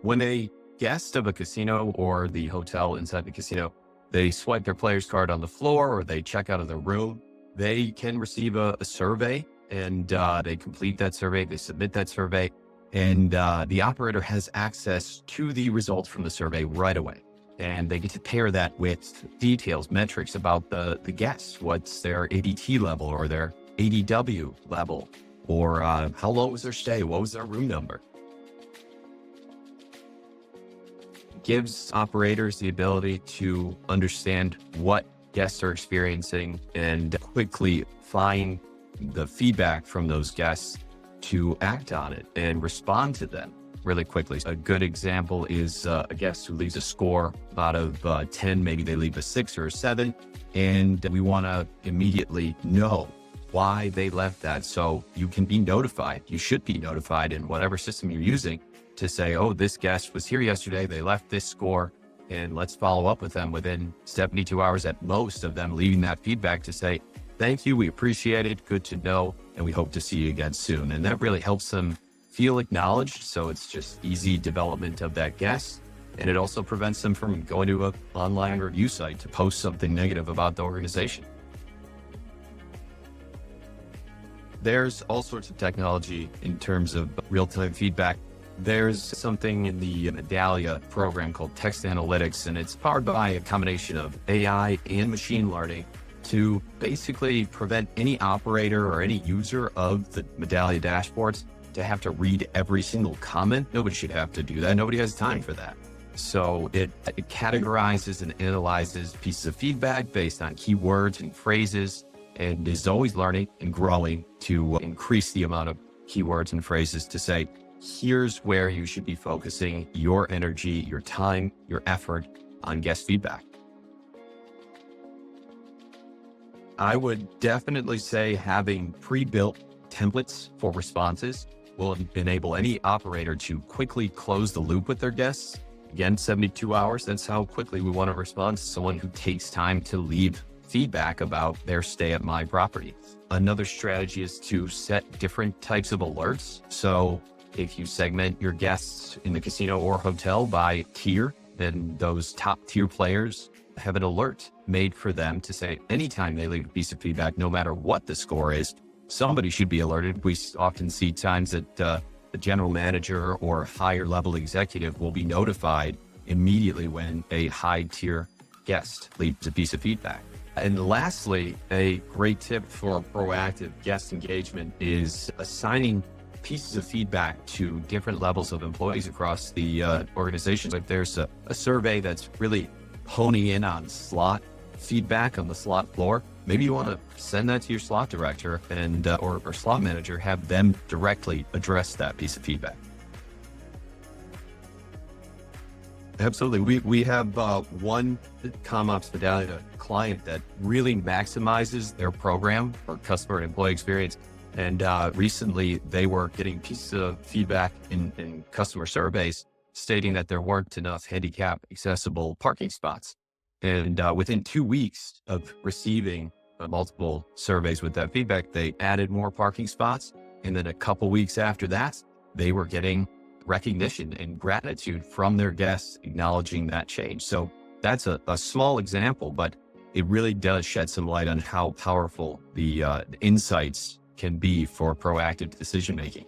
When a guest of a casino or the hotel inside the casino, they swipe their player's card on the floor or they check out of the room, they can receive a survey, and they complete that survey, they submit that survey, and the operator has access to the results from the survey right away. And they get to pair that with details, metrics about the guests. What's their ADT level or their ADW level, or how long was their stay? What was their room number? It gives operators the ability to understand what guests are experiencing and quickly find the feedback from those guests to act on it and respond to them really quickly. A good example is a guest who leaves a score out of 10, maybe they leave a 6 or a 7, and we want to immediately know why they left that. So you can be notified. You should be notified in whatever system you're using to say, oh, this guest was here yesterday, they left this score, and let's follow up with them within 72 hours at most of them leaving that feedback to say, thank you, we appreciate it, good to know, and we hope to see you again soon. And that really helps them feel acknowledged. So it's just easy development of that guest. And it also prevents them from going to an online review site to post something negative about the organization. There's all sorts of technology in terms of real-time feedback. There's something in the Medallia program called Text Analytics, and it's powered by a combination of AI and machine learning to basically prevent any operator or any user of the Medallia dashboards to have to read every single comment. Nobody should have to do that. Nobody has time for that. So it categorizes and analyzes pieces of feedback based on keywords and phrases, and is always learning and growing to increase the amount of keywords and phrases to say, here's where you should be focusing your energy, your time, your effort on guest feedback. I would definitely say having pre-built templates for responses will enable any operator to quickly close the loop with their guests. Again, 72 hours, that's how quickly we want to respond to someone who takes time to leave feedback about their stay at my property. Another strategy is to set different types of alerts. So if you segment your guests in the casino or hotel by tier, then those top tier players have an alert made for them to say anytime they leave a piece of feedback, no matter what the score is, somebody should be alerted. We often see times that the general manager or higher level executive will be notified immediately when a high tier guest leaves a piece of feedback. And lastly, a great tip for proactive guest engagement is assigning pieces of feedback to different levels of employees across the organization. If there's a survey that's really honing in on slot feedback on the slot floor, maybe you want to send that to your slot director and or slot manager, have them directly address that piece of feedback. Absolutely. We have one ComOps Medallia client that really maximizes their program for customer and employee experience. And recently they were getting pieces of feedback in customer surveys stating that there weren't enough handicap accessible parking spots. And within 2 weeks of receiving multiple surveys with that feedback, they added more parking spots. And then a couple weeks after that, they were getting recognition and gratitude from their guests acknowledging that change. So that's a small example, but it really does shed some light on how powerful the insights can be for proactive decision making.